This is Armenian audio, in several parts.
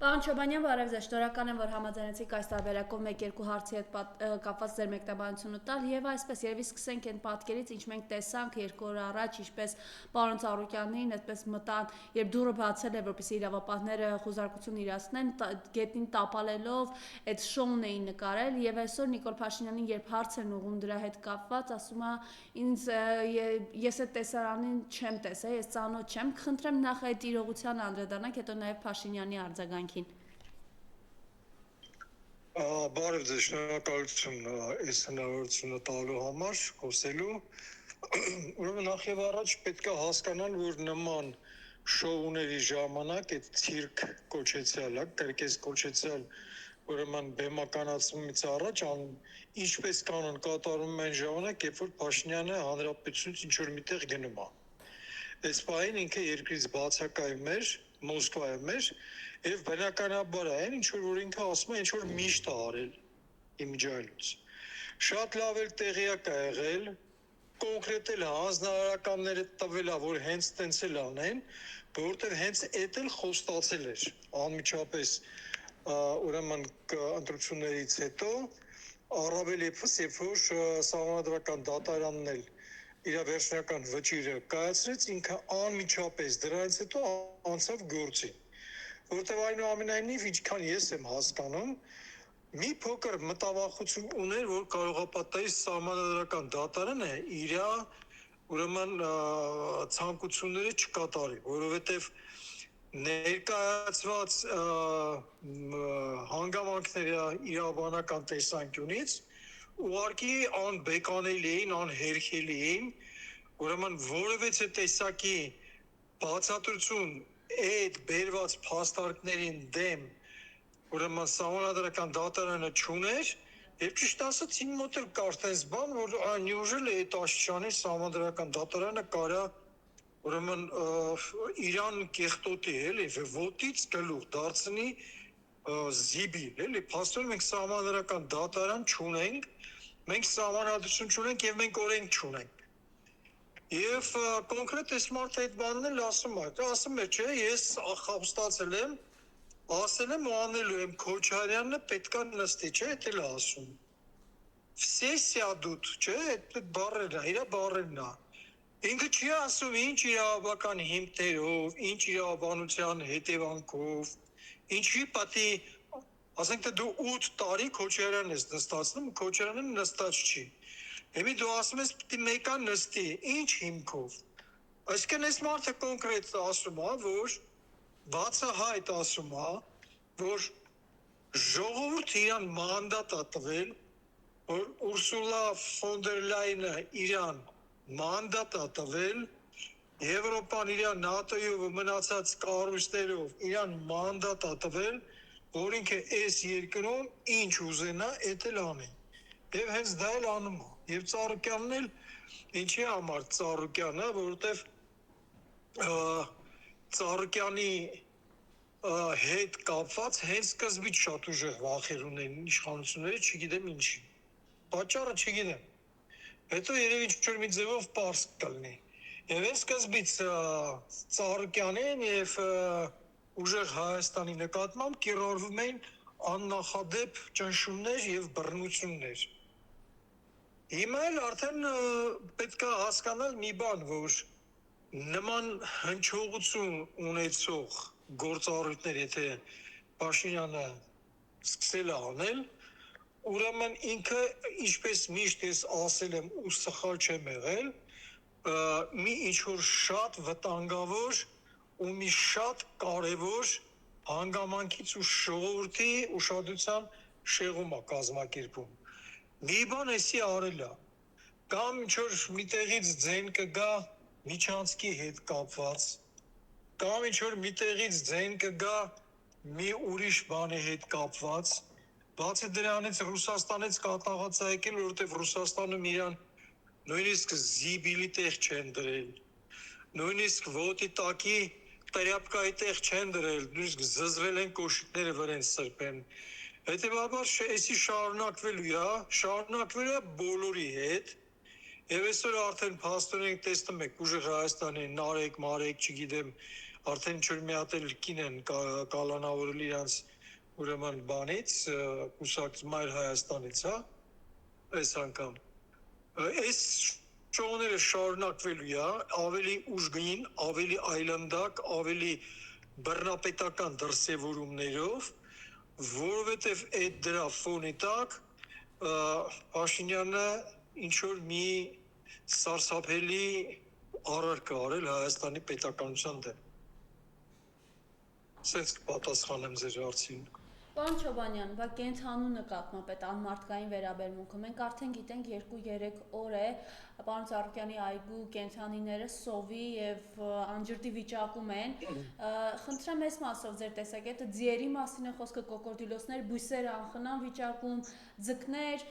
Պարոն Չոբանյան, բարև ձեզ, շնորհակալ եմ, որ համաձայնեցիք այս տարբերակով 1-2 հարցի հետ կապված ձեր մեկնաբանությունը տալ եւ այսպես երևի սկսենք այն պատկերից, ինչ մենք տեսանք 2 օր առաջ, ինչպես պարոն Ծառուկյանին այդպես մտան, երբ դուռը բացել է, որպեսզի իրավապահները խոզարկություն իրացնեն, գետնին տապալելով այդ շոուն էին նկարել եւ այսօր Նիկոլ Փաշինյանին երբ հարց են ուղում դրա հետ կապված, ասում է ինձ ես այդ տեսարանին չեմ տեսել, ես ծանոթ չեմ, խնդրեմ նախ այդ իրողությանը անդրադառնանք, հետո նաեւ Փաշինյանի արձագանքին։ Բարև ձեզ, շնորհակալություն այս հնարավորությունը տալու համար, խոսելու։ Ուրեմն նախ եւ առաջ պետք է հասկանալ, որ նման շոուների ժամանակ այդ ցիրկ կոչեցյալ, կրկես կոչեցյալ, ուրեմն բեմականացումից առաջ ինչպես կանոն կատարում են ժամանակ, երբ որ Փաշինյանը հանրապետությունից ինչ որ միտեղ գնում է։ Այս պահին ինքը երկրից բացակայում էր, Մոսկվայում էր, եւ բնականաբար այն ինչ որ ինքը ասում է, ինչ որ միշտ է արել իմիջայլուց։ Շատ լավ էլ տեղյակ է եղել, կոնկրետ էլ հանձնարարականները տվել է, որ հենց տենց էլ անեն, որովհետեւ հենց էդ էլ խոստացել էր անմիջապես ուրեմն ընտրություններից հետո, առավել եւս երբ որ սահմանադրական դատարանն էլ իր վերջնական վճիռը կայացրեց, ինքը անմիջապես դրանից հետո անցավ գործի, որտեղ այնուամենայնիվ ինչքան ես եմ հասկանում, մի փոքր մտավախություն ուներ, որ կարող է պատահի սահմանադրական դատարանը իր ուրեմն ցանկությունները չկատարի, որովհետև ներկայացված հանգամանքները իրավաբանական տեսանկյունից ուղղակի անբեկանելի էին, անհերքելի էին, ուրեմն որևէ տեսակի բացատրություն այդ բերված փաստարկներին դեմ ուրեմն սահմանադրական դատարանը չուներ, եւ ճիշտ ասած իմ մոտ էլ կար տես բան, որ անյուժել է այդ աշճանի սահմանադրական դատարանը կարա ուրեմն իրան կեղտոտի, էլի, ոտից գլուխ դարձնի զիբիլ, էլի, փաստորեն մենք սահմանադրական դատարան չունենք, մենք սահմանադրություն չունենք եւ մենք օրենք չունենք։ Եվ կոնկրետ այս մարդը այդ բանն էլ ասում է, չէ, ես խոստացել եմ, ասել եմ ու անելու եմ Քոչարյանը պետքա նստի, չէ, դա էլ ասում։ Все сядут, չէ, այդ բառերն է, իր բառերն է։ Ինքը չի ասում ինչ իրավաբանական հիմքերով, ինչ իրավաբանության հետևանքով, ինչի պատի, ասենք թե դու 8 տարի Քոչարյանն ես նստացնում, Քոչարյանը նստած չի։ Հիմա դու ասում ես պիտի մեկը նստի, ինչ հիմքով։ Այսինքն այս մարդը կոնկրետ ասում է, որ բացահայտ ասում է, որ ժողովուրդը իրան մանդատ է տվել, որ Ուրսուլա ֆոն դեր Լայենը իրան մանդատ է տվել, Եվրոպան իրան ՆԱՏՕ-ով ու մնացած կառույցներով իրան մանդատ է տվել, որ ինքը այս երկրում ինչ ուզենա, այդ էլ անի։ Եվ հենց դա էլ անում է։ Եվ Ծառուկյանն էլ ինչի համար Ծառուկյանը, որովհետև Ծառուկյանի հետ կապված հենց սկզբից շատ ուժեղ վախեր ունեն իշխանությունները, չգիտեմ ինչի։ Պատճառը չգիտեմ։ Հետո երևի ինչ-որ մի ձևով պարզ կլինի։ Եվ այս սկզբից Ծառուկյանին եւ ուժեղ Հայաստանի նկատմամբ կիրառվում էին աննախադեպ ճնշումներ եւ բռնություններ։ Հիմա էլ արդեն պետք է հասկանալ մի բան, որ նման հնչողություն ունեցող գործառույթներ, եթե Փաշինյանը սկսել է անել, ուրեմն ինքը ինչպես միշտ ես ասել եմ ու սխալ չեմ եղել, մի ինչ-որ շատ վտանգավոր ու մի շատ կարևոր հանգամանքից ու ժողովրդի ուշադրության շեղում է կազմակերպում։ Մի բան էսի արել է, կամ ինչ-որ միտեղից ձեն կգա Միչանցկի հետ կապված, կամ ինչ-որ միտեղից ձեն կգա մի ուրիշ բանի հետ կապված, բացի դրանից Ռուսաստանից կատաղած է եկել, որովհետև Ռուսաստանում իրան նույնիսկ զիբիլի տեղ չեն դրել, նույնիսկ ոտի տակի տրյապկայի տեղ չեն դրել, նույնիսկ զզվել են կոշիկները վրեն սրբեն։ Հետևաբար էսի շարունակվելու է բոլորի հետ, եւ այսօր արդեն փաստորեն տեսնում եք ուժեղ Հայաստանի Նարեկ, Մարեկ, չգիտեմ, արդեն ինչ-որ մի հատ էլ կին են կալանավորել իրանց ուրեմն բանից, կուսակց Մայր Հայաստանից, հա, այս անգամ։ Այս շոուները շարունակվելու է, ավելի ուժգին, ավելի այլանդակ, ավելի բռնապետական դրսևորումներով, որովհետև այդ դրա ֆոնի տակ Փաշինյանը ինչ-որ մի սարսափելի առարկա արել Հայաստանի պետականության դեմ։ Սենց կպատասխանեմ ձեր հարցին։ Պարոն Չոբանյան, բա կենթանու նկատմամբ այդ անմարդկային վերաբերմունքը մենք արդեն գիտենք 2-3 օր է պարոն Ծառուկյանի այգու կենթանիները սովի եւ անջրդի վիճակում են։ Խնդրեմ այս մասով ձեր տեսակետը ձիերի մասին է խոսքը, կոկորդիլոսներ, բույսեր անխնամ վիճակում, ձկներ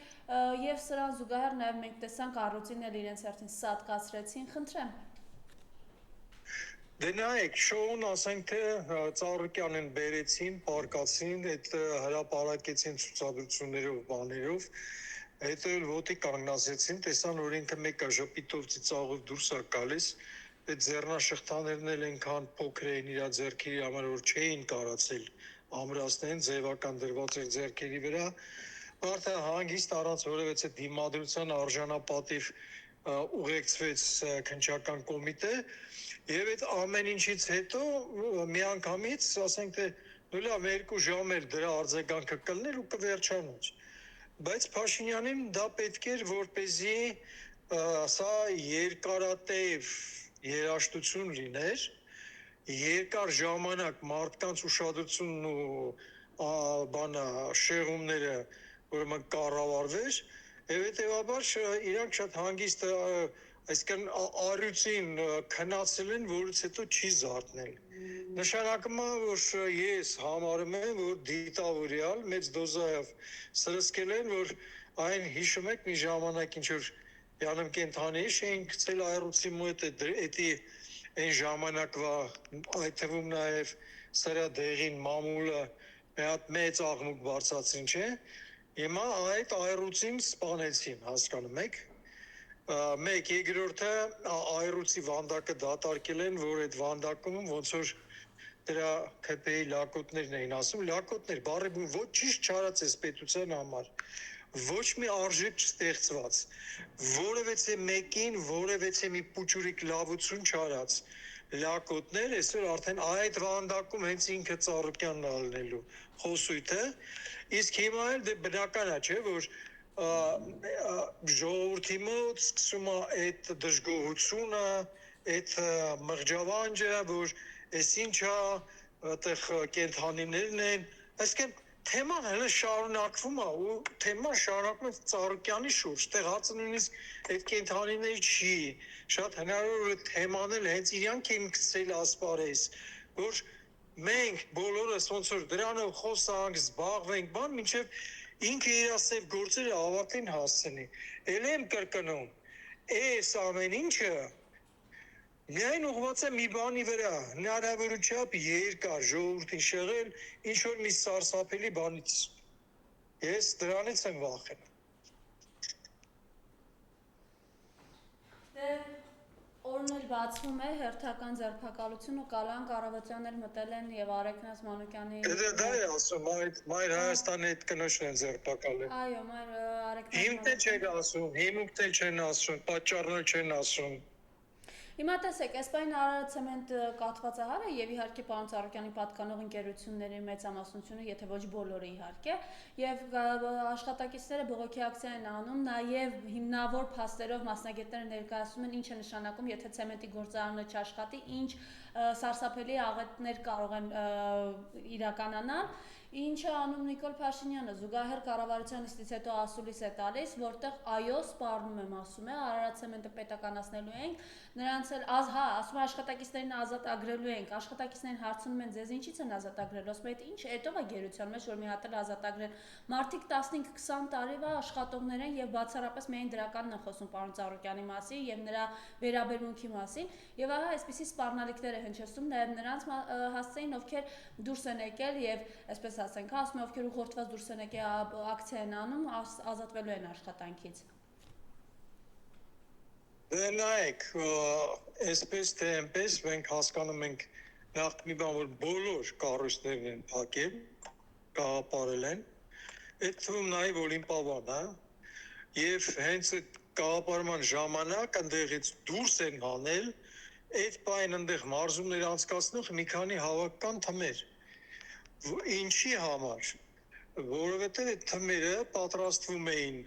եւ սրան զուգահեռ նաեւ մենք տեսանք առյուծին էլ իրենց հերթին սատկացրեցին։ Խնդրեմ։ Դե նայեք, շոուն ասենք թե Ծառուկյանին բերեցին, պարկացին, այդ հրապարակեցին ցուցադրություններով, բաներով, հետո էլ ոտի կանգնացեցին, տեսան, որ ինքը մեկը ժպիտով ծիծաղով դուրս է գալիս, այդ ձեռնաշղթաներն էլ այնքան փոքր էին իր ձեռքերի համար, որ չէին կարացել ամրացնեն, ձևական դրված էր ձեռքերի վրա, մարդը հանգիստ առանց որևէ դիմադրության արժանապատիվ ուղեկցվեց քննչական կոմիտե եւ այդ ամեն ինչից հետո միանգամից ասենք թե նույն 2 ժամ էլ դրա արձագանքը կլներ ու կվերջանար բայց Փաշինյանին դա պետք էր որպեսզի սա երկարատև երաժշտություն լիներ երկար ժամանակ մարդկանց ուշադրությունն ու բանը շեղումները ուրեմն կառավարվեր եւ հետեւաբար իրանք շատ հանգիստ այսինքն առյուծին քնացել են, որից հետո չի զարթնել։ Նշանակում է, որ ես համարում եմ, որ դիտավորյալ մեծ դոզայով սրսկել են, որ այն հիշում եք մի ժամանակ ինչ որ յանում կենթանի էին գցել առյուծի մոտ էդի այն ժամանակվա այդ թվում նաև սրա դեղին մամուլը մի հատ մեծ աղմուկ բարձրացին, չէ՞։ Հիմա այդ այռուցին սպանեցին, հասկանում եք։ Մեկ երկրորդը այռուցի վանդակը դատարկել են, որ այդ վանդակում ոնց որ դրա ԿՊ-ի լակոտներն էին ասում, լակոտներ, բառի բուն ոչ ճիշտ չարած էս պետության համար, ոչ մի արժեք չստեղծված, որևէ մեկին, որևէ մի պուճուրիկ լավություն չարած, լակոտներ, այսօր արդեն այդ վանդակում հենց ինքը Ծառուկյանն ալնելու խոսույթը, իսկ հիմա էլ դե բնական է, չէ, որ ժողովրդի մոտ սկսում է այդ դժգոհությունը, այդ մղջավանջը, որ այս ինչա, այդտեղ կենթանիներն են, այսինքն թեման հələ շարունակվում է ու թեման շարունակվում է Ծառուկյանի շուրջ, այդտեղ հացը նույնիսկ այդ կենթանիների չի, շատ հնարավոր է թեման էլ հենց իրանք են գցել ասպարեզ, որ մենք բոլորս ոնց որ դրանով խոսանք, զբաղվենք, բան, մինչև ինքը իր ասև գործերը ավարտին հասցնի։ Էլ եմ կրկնում, այս ամեն ինչը միայն ուղղված է մի բանի վրա, հնարավորությամբ երկար ժողովրդին շեղել ինչ-որ մի սարսափելի բանից։ Ես դրանից եմ վախենում։ Դե օրն էլ բացվում է հերթական ձերբակալություն ու Կալան Կարավոտյաններ մտել են եւ Արեգնաս Մանուկյանի Դա է ասում, Մայր Հայաստանի այդ կնոջն են ձերբակալել։ Այո, Մայր Արեգնաս Հիմք չեն ասում, հիմք չեն ասում, պատճառներ չեն ասում։ Հիմա տեսեք, Էսպանիան Արարատցեմենտ կաթվածահարը եւ իհարկե պարոն Ծառուկյանի պատկանող ընկերությունների մեծամասնությունը, եթե ոչ բոլորը իհարկե, եւ աշխատակիցները բողոքի ակցիա են անում, նաեւ հիմնավոր փաստերով մասնագետները ներկայացնում են ինչ է նշանակում, եթե ցեմենտի գործարանը չաշխատի, ինչ սարսափելի աղետներ կարող են իրականանալ։ Ինչ է անում Նիկոլ Փաշինյանը, զուգահեռ կառավարության նիստից հետո ասուլիս է տալիս, որտեղ այո, սպառնում եմ, ասում է, Արարատցեմենտը պետականացնելու ենք, նրանց էլ ասում է աշխատակիցներին ազատ ագրելու ենք, աշխատակիցներին հարցնում են ձեզ ինչից են ազատ ագրելու, ասում է ինչ, հետո է գերության մեջ, որ մի հատ էլ ազատ ագրել, մարդիկ 15-20 տարիվա աշխատողներ են եւ բացառապես միայն դրականն են խոսում պարոն Ծառուկյանի մասին եւ նրա վերաբերմունքի մասին, եւ ահա այսպիսի սպառնալիքներ է հնչեցնում նաեւ նրանց հասցեին, ովքեր դուրս են եկել եւ այսպես ասենք, ասում ովքեր ուղղորդված դուրս են եկել ակցիա են անում, ազատվելու են աշխատանքից։ Դե նայեք, այսպես թե այնպես մենք հասկանում ենք նախ մի բան որ բոլոր կառույցներն են փակել, կաղապարել են, այդ թվում նաև Օլիմպիադան, հա, եւ հենց այդ կաղապարման ժամանակ ընդեղից դուրս են հանել այդ պայն ընդեղ մարզումներ անցկացնող մի քանի հավաքական թմեր։ Ինչի համար, որովհետև այդ թմերը պատրաստվում էին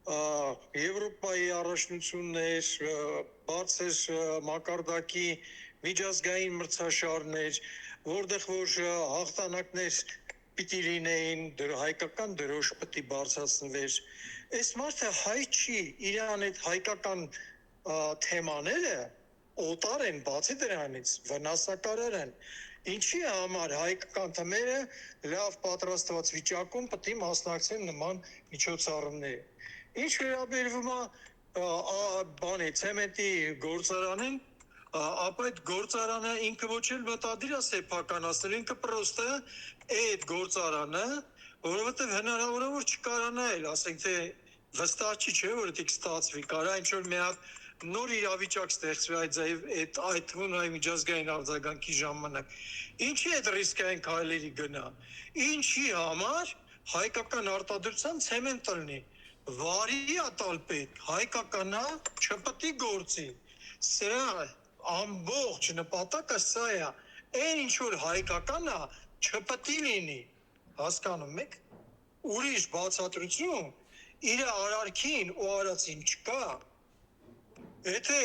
Եվրոպայի առաջնություններ, բարձր մակարդակի միջազգային մրցաշարներ, որտեղ որ հաղթանակներ պիտի լինեին, հայկական դրոշ պիտի բարձրացնվեր։ Այս մարդը հայ չի, իրան այդ հայկական թեմաները օտար են, բացի դրանից վնասակարար են։ Ինչի համար հայկական թմերը լավ պատրաստված վիճակում պետք է մասնակցեն նման միջոցառումների։ Ինչ վերաբերվում է բանի ցեմենտի գործարանին, ապա այդ գործարանը ինքը ոչ էլ մտադիր է սեփականացնել, ինքը պրոստը այդ գործարանը, որովհետև հնարավոր է որ չկարանա էլ, ասենք թե վստահ չի չէ որ դա կստացվի, կարա ինչ որ մի հատ նոր իրավիճակ ստեղծվի այդ թվում այ միջազգային արձագանքի ժամանակ։ Ինչի այդ ռիսկային քայլերի գնա։ Ինչի համար հայկական արտադրության ցեմենտ լինի։ Վարի ատալ պետք, հայկականա չպետք է գործի։ Սրա ամբողջ նպատակը սա է։ Այն ինչ որ հայկական է, չպետք է լինի։ Հասկանում եք։ Ուրիշ բացատրություն իր արարքին ու արածին չկա։ Եթե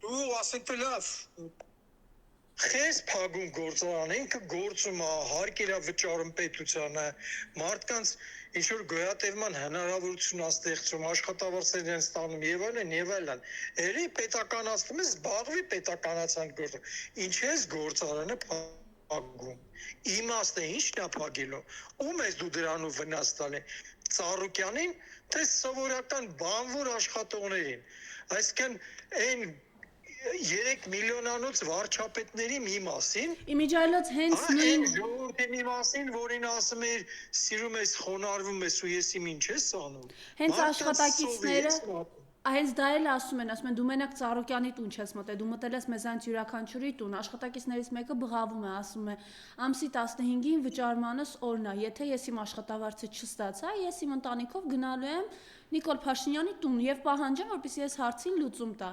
դու ասենք թե լավ խես փագուն գործարան ինքը գործում է, հարկ իրա վճարում պետությանը, մարդկանց ինչ որ գոյատևման հնարավորություն ստեղծում, աշխատավարձեր են ստանում եւ այլն եւ այլն։ Էլի պետականացնում է, զբաղվի պետականացան գործը։ Ինչ է գործարանը փագում։ Իմաստը ի՞նչն է փագելու։ Ում ես դու դրանով վնաս տալի։ Ծառուկյանին, թե սովորական բանվոր աշխատողներին։ Այսինքն այն 3 միլիոնանոց վարչապետների մի մասին, Իմիջիայլոց հենց նույն ժողովրդի մի մասին, որին ասում էր սիրում ես, խոնարհվում ես ու ես իմ ինչ ես անում։ Հենց աշխատակիցները Հենց դա էլ ասում են դու մենակ Ծառուկյանի տուն չես մտել, դու մտել ես մեզանից յուրաքանչյուրի տուն, աշխատակիցներից մեկը բղավում է, ասում է ամսի 15-ին վճարմանս օրն է, եթե ես իմ աշխատավարձը չստացա, ես իմ ընտանիքով գնալու եմ Նիկոլ Փաշինյանի տուն եւ պահանջեմ, որպեսզի ես հարցին լուծում տա։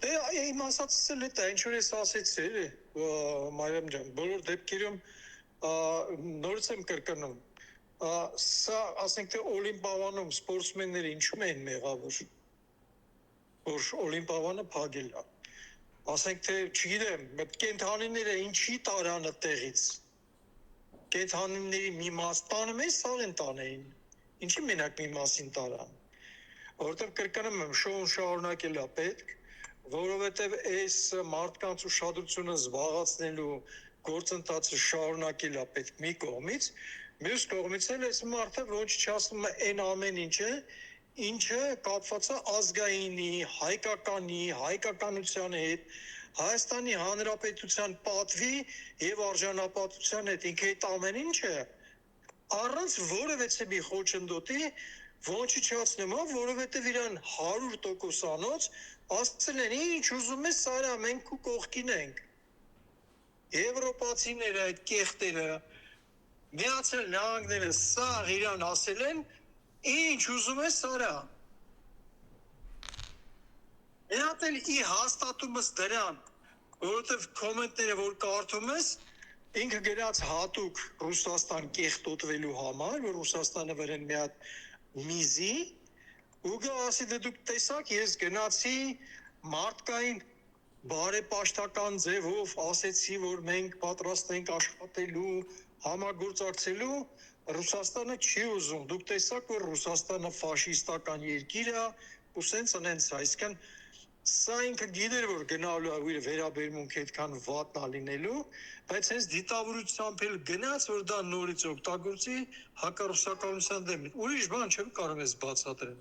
Դե իմ ասածս էլ է, ինչ որ ես ասեցի, էլի, Մարիամ ջան, բոլոր դեպքերում նորից եմ կրկնում, սա ասենք թե Օլիմպիադանում սպորտսմենները ինչու են մեղավոր, որ Օլիմպիադանը փակել է։ Ասենք թե, չգիտեմ, կենդանիները ինչի տարան այդտեղից։ Կենդանիների մի մաս տանում են, սաղ են տանեին։ Ինչի մենակ մի մասին տարան։ Որովհետև կրկնում եմ, շոուն շարունակել է պետք, որովհետև այս մարդկանց ուշադրությունը զբաղացնելու գործընթացը շարունակել է պետք մի կողմից, մյուս կողմից էլ այս մարդը ոչ չասում է այն ամեն ինչը կապված է ազգայինի, հայկականի, հայկականության հետ, Հայաստանի Հանրապետության պատվի եւ արժանապատվության հետ, ինքը այդ ամեն ինչը առանց որևէ մի խոչընդոտի ոչնչացնում է, որովհետև իրան 100%-անոց ասել են, ինչ ուզում ես սարա, մենք քու կողքին ենք։ Եվրոպացիները, այդ կեղտերը, Միացյալ Նահանգները սաղ իրան ասել են, ինչ ուզում ես սարա։ Միատ էլ ի հաստատումս դրան, որովհետև կոմենտները, որ կարդում ես, ինքը գրած հատուկ Ռուսաստան կեղտոտվելու համար, որ Ռուսաստանը վրան մի հատ միզի, ու գասի դե դուք տեսակ, ես գնացի մարդկային բարեպաշտական ձևով ասեցի, որ մենք պատրաստ ենք աշխատելու, համագործակցելու, Ռուսաստանը չի ուզում, դուք տեսակ, որ Ռուսաստանը ֆաշիստական երկիր է, ու սենց այսինքն սա ինքը գիտեր, որ գնալու է իր վերաբերմունքը այդքան վատն է լինելու, բայց հենց դիտավորությամբ էլ գնաց, որ դա նորից օգտագործի հակառուսականության դեմ։ Ուրիշ բան չեմ կարող ես բացատրել։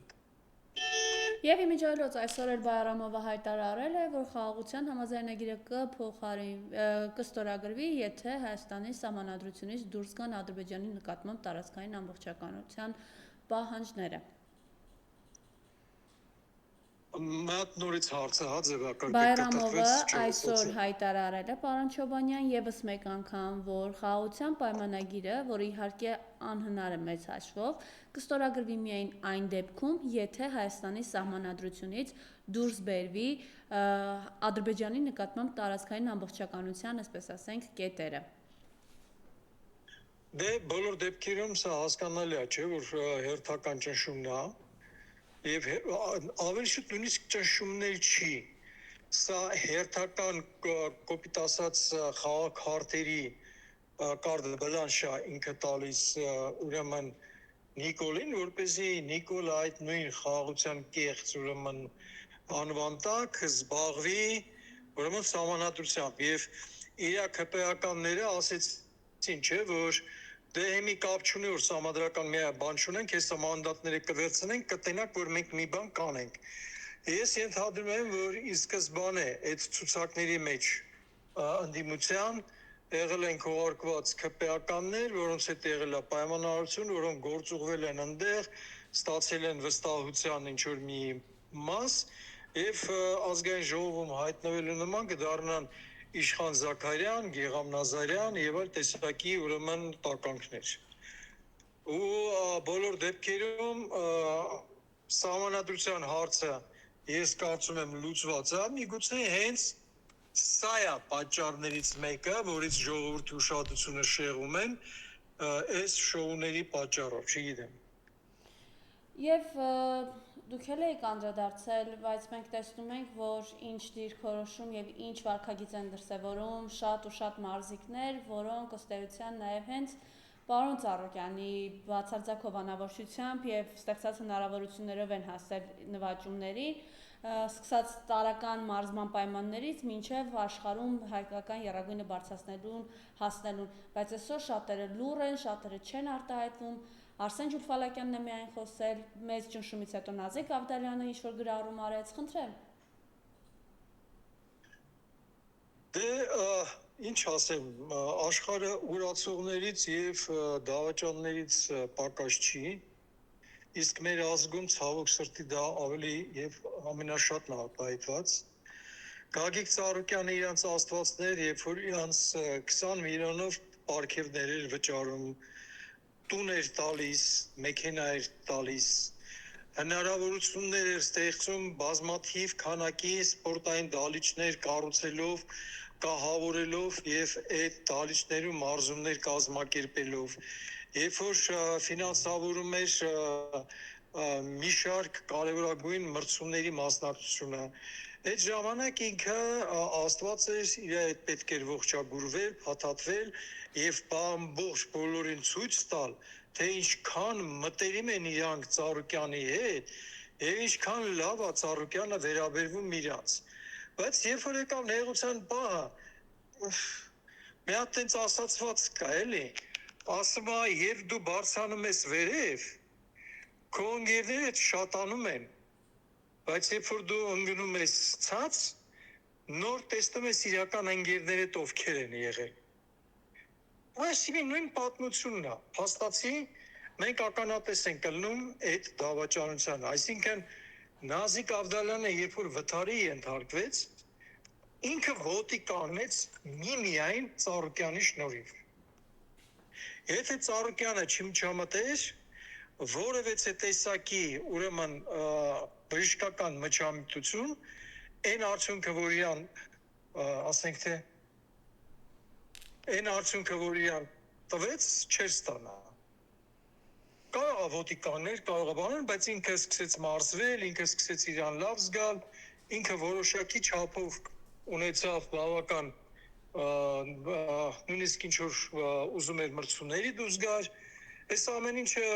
Եվ իմիջիայլոց այսօր էլ Բայրամովը հայտարարել է, որ խաղաղության համաձայնագիրը կստորագրվի, եթե Հայաստանի սահմանադրությունից դուրս գան Ադրբեջանի նկատմամբ տարածքային ամբողջականության պահանջները։ Մատ նորից հարցը հա ձևակերպեք Բայրամովը կտրվեց այսօր հայտարարել է պարոն Չոբանյան եւս մեկ անգամ, որ խաղաղության պայմանագիրը, որը իհարկե անհնար է մեծ հաշվով, կստորագրվի միայն այն դեպքում, եթե Հայաստանի սահմանադրությունից դուրս բերվի Ադրբեջանի նկատմամբ տարածքային ամբողջականության, այսպես ասենք, կետերը։ Դե բոլոր դեպքերում սա հասկանալի է, չէ, որ հերթական ճնշումն է, եւ ավելի շուտ նույնիսկ ճնշումներ չի։ Սա հերթական կոպիտ ասած խաղաղ հարթերի կարդ բլանշա ինքը տալիս ուրեմն Նիկոլին, որպեսզի Նիկոլը այդ նույն խաղաղության կեղծ ուրեմն անվան տակ զբաղվի ուրեմն սահմանադրությամբ եւ իր քպեականները ասեցին, չէ, որ դե հիմի կապ չունի որ սահմանադրական մի բան չունենք, հեսա մանդատները կվերցնենք, կտենակ որ մենք մի բան կանենք։ Ես ենթադրում եմ, որ ի սկզբանե այդ ցուցակների մեջ ընդդիմության եղել են քողարկված քպեականներ, որոնց հետ եղել է պայմանավորություն, որոնք գործուղվել են այնտեղ, ստացել են վստահության ինչ որ մի մաս եւ ազգային ժողովում հայտնվելու նման կդառնան Իշխան Զաքարյան, Գեգամ Նազարյան եւ այլ տեսակի ուրեմն տականքներ։ Ու բոլոր դեպքերում սահմանադրության հարցը ես կարծում եմ լուծված է, միգուցե հենց սա է պատճառներից մեկը, որից ժողովրդի ուշադրությունը շեղում են այս շոուների պատճառով, չգիտեմ։ Եվ դուք էլ եք անդրադարձել, բայց մենք տեսնում ենք, որ ինչ դիրքորոշում եւ ինչ վարքագիծ են դրսեւորում շատ ու շատ մարզիկներ, որոնք ըստ էության նաեւ հենց պարոն Ծառուկյանի բացարձակ հովանավորչությամբ եւ ստեղծած հնարավորություններով են հասել նվաճումների, սկսած տարական մարզման պայմաններից մինչև աշխարհում հայկական եռագույնը բարձրացնելուն հասնելուն, բայց այսօր շատերը լուռ են, շատերը չեն արտահայտվում։ Արսեն Ջուլֆալակյանն է միայն խոսել, մեծ ճնշումից հետո Նազիկ Ավդալյանը ինչ-որ գրառում արեց, խնդրեմ։ Դե ինչ ասեմ, աշխարհը ուրացողներից եւ դավաճաններից պակաս չի, իսկ մեր ազգում ցավոք սրտի դա ավելի եւ ամենաշատն է արտահայտված։ Գագիկ Ծառուկյանը իրանց աստվածներ, երբ որ իրանց 20 միլիոնով պարգևներ էր վճարում, տուն էր տալիս, մեքենա էր տալիս, հնարավորություններ էր ստեղծում բազմաթիվ քանակի սպորտային դահլիճներ կառուցելով, կահավորելով եւ այդ դահլիճներում մարզումներ կազմակերպելով, երբ որ ֆինանսավորում էր մի շարք կարևորագույն մրցումների մասնակցությունը, այդ ժամանակ ինքը Աստված էր, իր հետ պետք էր ողջագուրվել, փաթաթվել եւ ամբողջ բոլորին ցույց տալ, թե ինչքան մտերիմ են իրանք Ծառուկյանի հետ եւ ինչքան լավ է Ծառուկյանը վերաբերվում իրանց։ Բայց երբ որ եկավ նեղության պահը, մի հատ տենց ասացված կա, էլի, ասում է, երբ դու բարձրանում ես վերև, քո ընկերները շատանում են, բայց երբ որ դու ընկնում ես ցած, նոր տեսնում ես իրական ընկերներդ ովքեր են եղել։ Այսինքն նույն պատմությունն է, փաստացի մենք ականատես ենք կլնում այդ դավաճանության, այսինքն Նազիկ Ավդալյանը երբ որ վթարի ենթարկվեց, ինքը ոտի կանգնեց միայն Ծառուկյանի շնորհիվ։ Եթե Ծառուկյանը չմիջամտեր, որևէ տեսակի ուրեմն բժշկական միջամտություն, այն արդյունքը, որ իրան, ասենք թե, այն արդյունքը, որ իրան տվեց, չէր ստանա։ Կարող է ոտի կանգներ, կարող է բաներ, բայց ինքը սկսեց մարզվել, ինքը սկսեց իրան լավ զգալ, ինքը որոշակի չափով ունեցավ բավական նույնիսկ ինչ որ ուզում էր մրցումների դուրս գար, այս ամեն ինչը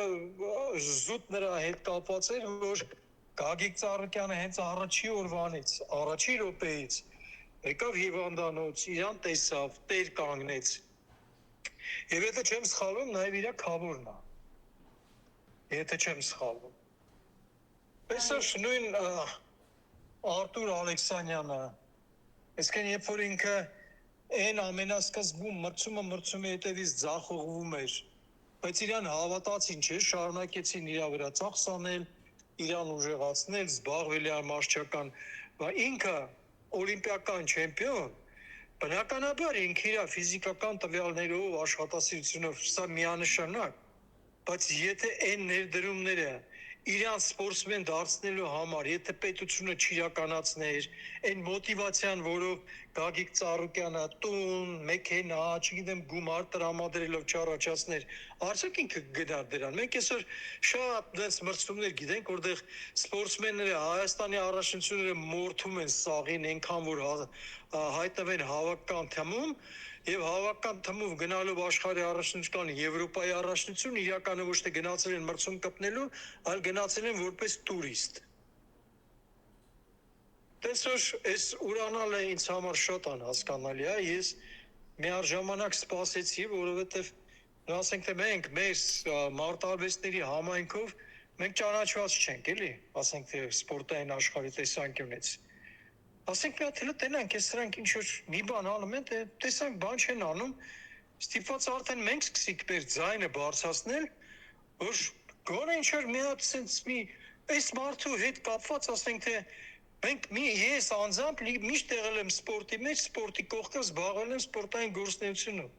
զուտ նրա հետ կապված էր, որ Գագիկ Ծառուկյանը հենց առաջի օրվանից, առաջի րոպեից եկավ հիվանդանոց, իրան տեսավ, տեր կանգնեց։ Եվ եթե չեմ սխալվում, նաև իր քավորն է։ Եթե չեմ սխալվում։ Այսօր նույն Արտուր Ալեքսանյանը, այսինքն երբ որ ինքը այն ամենասկզբում մրցումը հետևից ձախողվում էր, բայց իրան հավատացին, չէ, շարունակեցին իր վրա ծախսանել, իրան ուժեղացնել, զբաղվել է ամարշչական, բայց ինքը օլիմպիական չեմպիոն, բնականաբար ինքը իր ֆիզիկական տվյալներով, աշխատասիրությունով սա միանշանակ, բայց եթե այն ներդրումները իրան սպորտսմեն դարձնելու համար, եթե պետությունը չիրականացներ, այն մոտիվացիան, որով Գագիկ Ծառուկյանը տուն, մեքենա, չգիտեմ, գումար տրամադրելով չառաջացներ, արդյոք ինքը գնար դրան։ Մենք այսօր շատ դες մրցումներ գիտենք, որտեղ սպորտսմենները Հայաստանի առաջնությունները մորթում են սաղին այնքան, որ հայտնվեն հավաքական թմում, եւ հավաքական թմով գնալով աշխարհի առաջնություն, Եվրոպայի առաջնություն, իրականը ոչ թե գնացել են մրցում կպնելու, այլ գնացել են որպես տուրիստ։ Տեսոշ այս ուրանալը ինձ համար շատ անհասկանալի է, ես միաժամանակ սպասեցի, որովհետեւ ասենք թե մենք մեր մարտահրավերների համայնքով մենք ճանաչված չենք, էլի, ասենք թե սպորտային աշխարհի տեսանկյունից։ Ասենք մի հատ հենց տենանք, այս սրանք ինչ որ մի բան անում են, տեսանք բան չեն անում, ստիպված արդեն մենք սկսենք մեր ձայնը բարձրացնել, որ գոնե ինչ որ մի հատ sense մի այս մարդու հետ կապված, ասենք թե մենք ես անձամբ միշտ եղել եմ սպորտի մեջ, սպորտի կողքով զբաղվել եմ սպորտային գործունեությունով։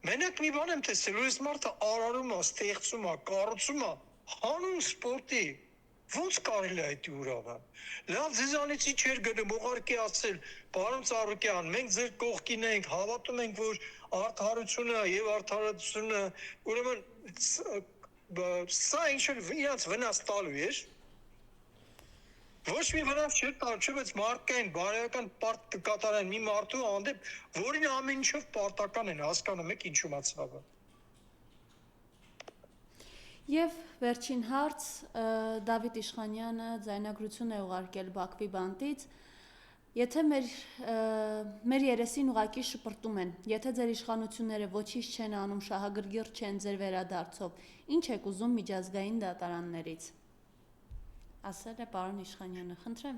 Մենակ մի բան եմ տեսել, որ այս մարդը արարում է, ստեղծում է, կառուցում է հանուն սպորտի։ Ոնց կարելի է այդ ուրավը։ Լավ ձեզանից չէր գնում, ուղարկի ասել, պարոն Ծառուկյան, մենք ձեր կողքին ենք, հավատում ենք, որ արդարությունը եւ արդարացությունը, ուրեմն սա ինչ որ իրաց վնաս տալու է։ Ոչ մի վնաս չէր տալու, չէ՞ բայց մարդկային բարոյական պարտ կկատարեն մի մարդու հանդեպ, որին ամեն ինչով պարտական են, հասկանում եք ինչու մացավը։ Եվ վերջին հարց, Դավիթ Իշխանյանը ձայնագրություն է ուղարկել Բաքվի բանտից, եթե մեր երեսին ուղակի շպրտում են, եթե ձեր իշխանությունները ոչինչ չեն անում, շահագրգիռ չեն ձեր վերադարձով, ինչ եք ուզում միջազգային դատարաններից, ասել է պարոն Իշխանյանը, խնդրեմ։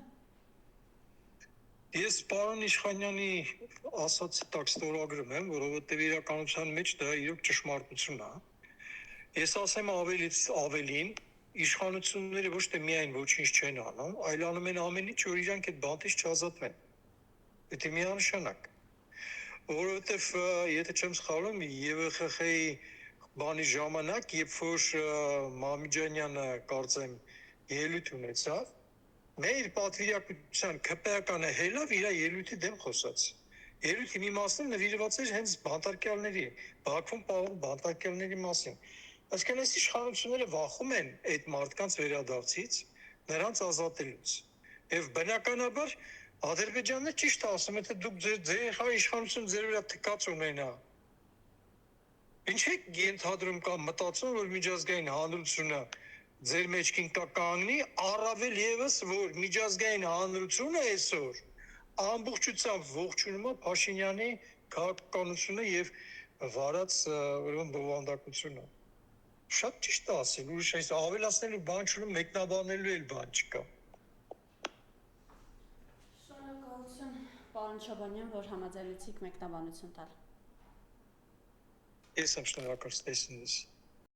Ես պարոն Իշխանյանի ասացի տակ ստորագրում եմ, որովհետև իրականության մեջ դա իրոք ճշմարտություն է։ Ես ասեմ ավելին, իշխանությունները ոչ թե միայն ոչինչ չեն անում, այլ անում են ամեն ինչ, որ իրանք այդ բանտից չազատվեն։ Դա միանշանակ։ Որովհետև եթե չեմ սխալվում, ԵՎԽԽ-ի բանի ժամանակ, երբ որ Մամիջանյանը կարծեմ ելույթ ունեցավ, մեր պատվիրակության ԿՊԱ-կանը հելավ իր ելույթի դեմ խոսած։ Ելույթի մի մասն նվիրված էր հենց բանտարկյալների, Բաքվում պահող բանտարկյալների մասին։ Այսինքն այս իշխանությունները վախում են այդ մարդկանց վերադարձից, նրանց ազատելուց։ Եվ բնականաբար Ադրբեջանն ճիշտ է ասում, եթե դուք ձեր իշխանություն ձեր վրա թքած ունենա։ Ինչ է ենթադրում կամ մտածում, որ միջազգային հանրությունը ձեր մեջքին կանգնի, առավել եւս որ միջազգային հանրությունը այսօր ամբողջությամբ ողջունում է Փաշինյանի քաղաքականությունը եւ վարած ուրեմն բովանդակությունը։ Շատ ճիշտ է ասել, ուրիշ այս ավելացնելու բան չունեմ, մեկնաբանելու էլ բան չկա։ Շնորհակալություն, պարոն Չոբանյան, որ համաձայնեցիք մեկնաբանություն տալ։ Ես եմ շնորհակալ ստեսինս։